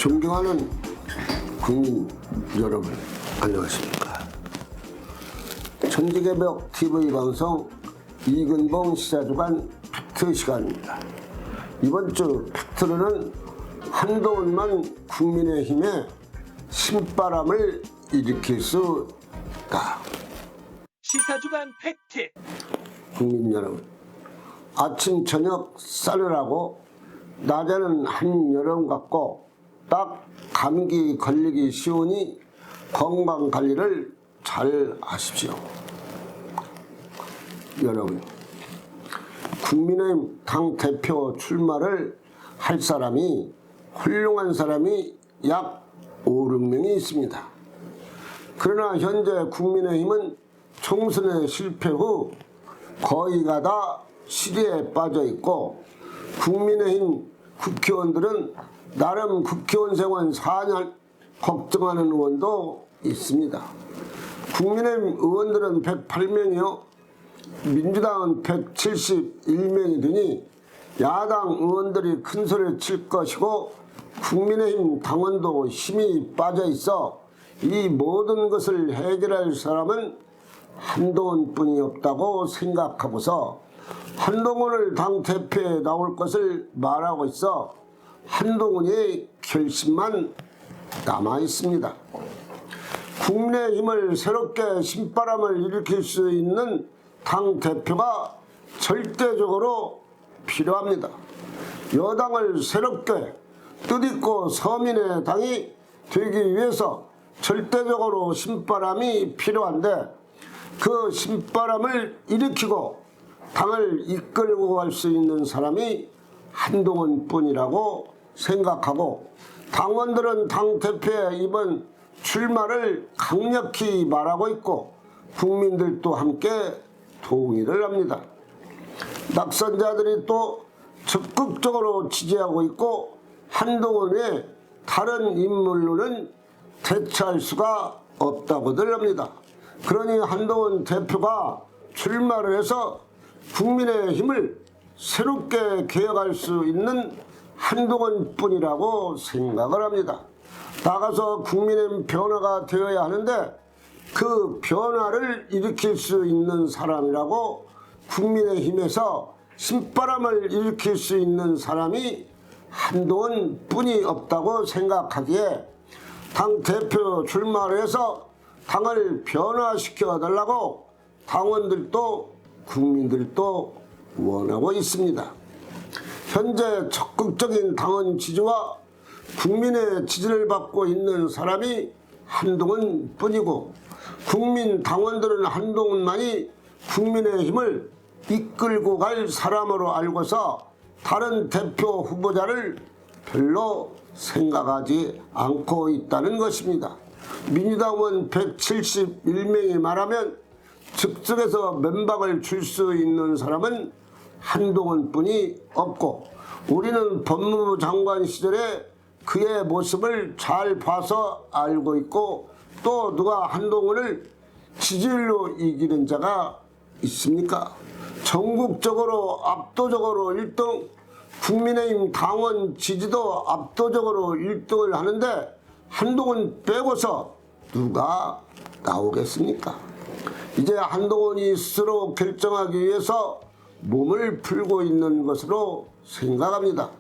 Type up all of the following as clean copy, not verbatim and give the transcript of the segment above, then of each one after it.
존경하는 국민 여러분, 안녕하십니까. 천지개벽 TV 방송 이근봉 시사주간 팩트 시간입니다. 이번 주 팩트로는 한동훈만 국민의힘에 신바람을 일으킬 수 있다. 시사주간 팩트. 국민 여러분, 아침 저녁 싸늘하고 낮에는 한여름 같고 딱 감기 걸리기 쉬우니 건강관리를 잘 하십시오. 여러분, 국민의힘 당대표 출마를 할 사람이, 훌륭한 사람이 약 5, 6명이 있습니다. 그러나 현재 국민의힘은 총선에 실패 후 거의가 다 실의에 빠져 있고, 국민의힘 국회의원들은 나름 국회의원 생활 4년 걱정하는 의원도 있습니다. 국민의힘 의원들은 108명이요 민주당은 171명이 되니 야당 의원들이 큰 소리를 칠 것이고, 국민의힘 당원도 힘이 빠져 있어 이 모든 것을 해결할 사람은 한동훈뿐이 없다고 생각하고서 한동훈을 당대표에 나올 것을 말하고 있어 한동훈의 결심만 남아 있습니다. 국민의힘을 새롭게 신바람을 일으킬 수 있는 당대표가 절대적으로 필요합니다. 여당을 새롭게 뜻있고 서민의 당이 되기 위해서 절대적으로 신바람이 필요한데, 그 신바람을 일으키고 당을 이끌고 갈 수 있는 사람이 한동훈뿐이라고 생각하고, 당원들은 당대표의 이번 출마를 강력히 말하고 있고 국민들도 함께 동의를 합니다. 낙선자들이 또 적극적으로 지지하고 있고, 한동훈 외 다른 인물로는 대체할 수가 없다고들 합니다. 그러니 한동훈 대표가 출마를 해서 국민의힘을 새롭게 개혁할 수 있는 한동훈뿐이라고 생각을 합니다. 나가서 국민의힘 변화가 되어야 하는데 그 변화를 일으킬 수 있는 사람이라고, 국민의힘에서 신바람을 일으킬 수 있는 사람이 한동훈뿐이 없다고 생각하기에 당대표 출마를 해서 당을 변화시켜 달라고 당원들도 국민들도 원하고 있습니다. 현재 적극적인 당원 지지와 국민의 지지를 받고 있는 사람이 한동훈뿐이고, 국민 당원들은 한동훈만이 국민의힘을 이끌고 갈 사람으로 알고서 다른 대표 후보자를 별로 생각하지 않고 있다는 것입니다. 민주당은 171명이 말하면 즉석에서 면박을 줄 수 있는 사람은 한동훈뿐이 없고, 우리는 법무부 장관 시절에 그의 모습을 잘 봐서 알고 있고, 또 누가 한동훈을 지지율로 이기는 자가 있습니까? 전국적으로 압도적으로 1등, 국민의힘 당원 지지도 압도적으로 1등을 하는데 한동훈 빼고서 누가 나오겠습니까? 이제 한동훈이 스스로 결정하기 위해서 몸을 풀고 있는 것으로 생각합니다.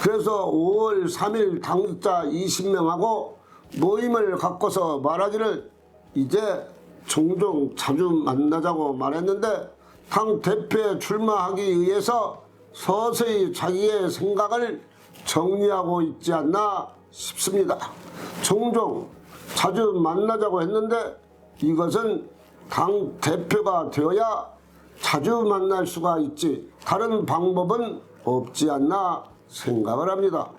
그래서 5월 3일 당직자 20명하고 모임을 갖고서 말하기를 이제 종종 자주 만나자고 말했는데, 당 대표에 출마하기 위해서 서서히 자기의 생각을 정리하고 있지 않나 싶습니다. 종종 자주 만나자고 했는데 이것은 당 대표가 되어야 자주 만날 수가 있지 다른 방법은 없지 않나 생각을 합니다.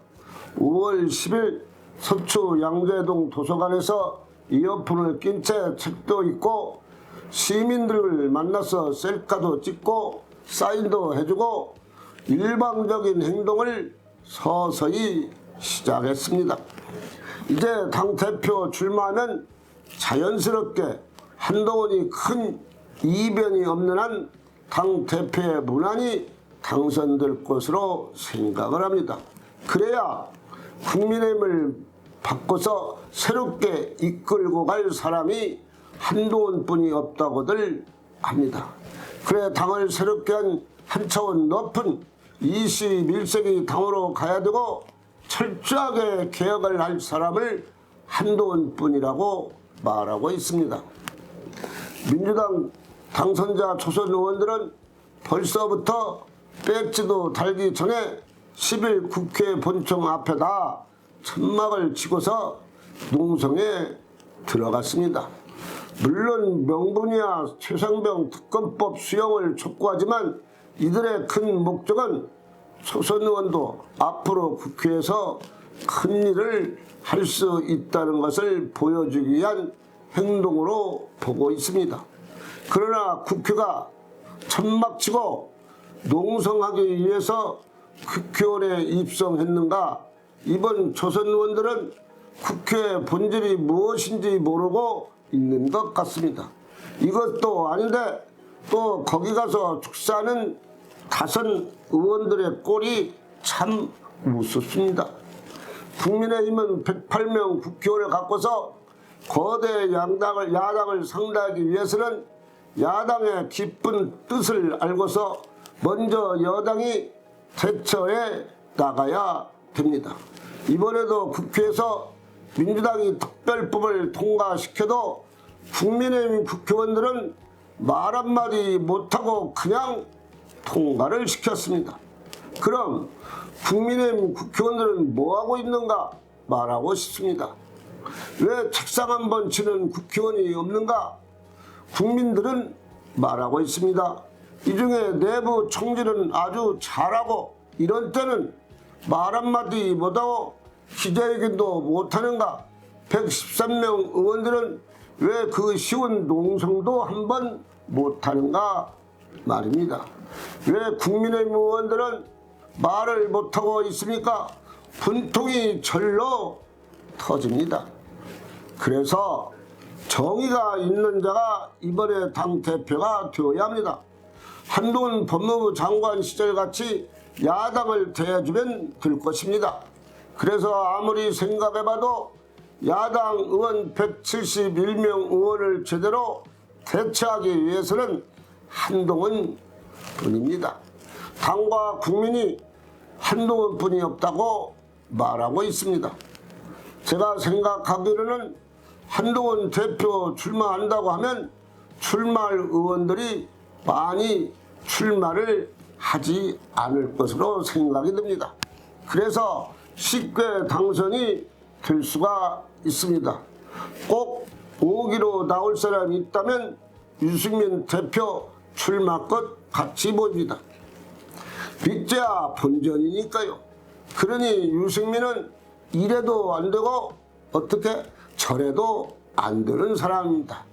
5월 10일 서초 양재동 도서관에서 이어폰을 낀 채 책도 읽고 시민들을 만나서 셀카도 찍고 사인도 해주고 일방적인 행동을 서서히 시작했습니다. 이제 당대표 출마하면 자연스럽게 한동훈이 큰 이변이 없는 한 당대표의 무난히 당선될 것으로 생각을 합니다. 그래야 국민의힘을 바꿔서 새롭게 이끌고 갈 사람이 한동훈뿐이 없다고들 합니다. 그래 당을 새롭게 한 차원 높은 21세기 당으로 가야 되고 철저하게 개혁을 할 사람을 한동훈뿐이라고 말하고 있습니다. 민주당 당선자 초선 의원들은 벌써부터 배지도 달기 전에 10일 국회 본청 앞에다 천막을 치고서 농성에 들어갔습니다. 물론 명분이야 최상병 특검법 수용을 촉구하지만 이들의 큰 목적은 초선 의원도 앞으로 국회에서 큰 일을 할 수 있다는 것을 보여주기 위한 행동으로 보고 있습니다. 그러나 국회가 천막치고 농성하기 위해서 국회의원에 입성했는가? 이번 초선 의원들은 국회 본질이 무엇인지 모르고 있는 것 같습니다. 이것도 아닌데 또 거기 가서 축사하는 다선 의원들의 꼴이 참 우습습니다. 국민의힘은 108명 국회의원을 갖고서 거대 야당을 상대하기 위해서는 야당의 깊은 뜻을 알고서 먼저 여당이 대처해 나가야 됩니다. 이번에도 국회에서 민주당이 특별법을 통과시켜도 국민의힘 국회의원들은 말 한마디 못하고 그냥 통과를 시켰습니다. 그럼 국민의힘 국회의원들은 뭐하고 있는가 말하고 싶습니다. 왜 책상 한 번 치는 국회의원이 없는가? 국민들은 말하고 있습니다. 이 중에 내부 총질은 아주 잘하고 이런 때는 말 한마디 못하고 기자회견도 못하는가? 113명 의원들은 왜 그 쉬운 농성도 한번 못하는가 말입니다. 왜 국민의힘 의원들은 말을 못하고 있습니까? 분통이 절로 터집니다. 그래서 정의가 있는 자가 이번에 당대표가 되어야 합니다. 한동훈 법무부 장관 시절같이 야당을 대해주면 될 것입니다. 그래서 아무리 생각해봐도 야당 의원 171명 의원을 제대로 대처하기 위해서는 한동훈 뿐입니다. 당과 국민이 한동훈 뿐이 없다고 말하고 있습니다. 제가 생각하기로는 한동훈 대표 출마한다고 하면 출마할 의원들이 많이 출마를 하지 않을 것으로 생각이 듭니다. 그래서 쉽게 당선이 될 수가 있습니다. 꼭 5기로 나올 사람이 있다면 유승민 대표 출마 것 같이 보입니다. 빚져야 본전이니까요. 그러니 유승민은 이래도 안 되고 어떻게 저래도 안 되는 사람입니다.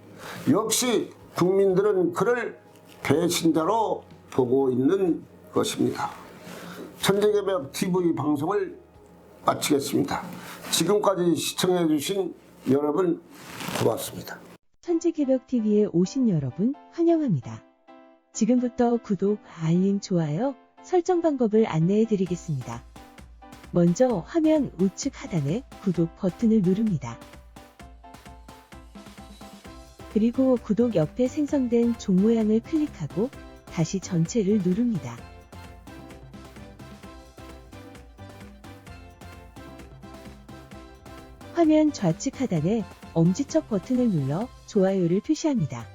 역시 국민들은 그를 배신자로 보고 있는 것입니다. 천재개벽 TV 방송을 마치겠습니다. 지금까지 시청해 주신 여러분 고맙습니다. 천재개벽TV에 오신 여러분 환영합니다. 지금부터 구독, 알림, 좋아요, 설정 방법을 안내해 드리겠습니다. 먼저 화면 우측 하단에 구독 버튼을 누릅니다. 그리고 구독 옆에 생성된 종 모양을 클릭하고 다시 전체를 누릅니다. 화면 좌측 하단에 엄지척 버튼을 눌러 좋아요를 표시합니다.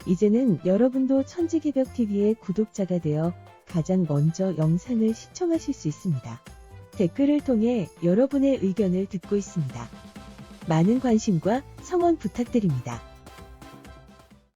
이제는 여러분도 천재개벽TV의 구독자가 되어 가장 먼저 영상을 시청하실 수 있습니다. 댓글을 통해 여러분의 의견을 듣고 있습니다. 많은 관심과 성원 부탁드립니다.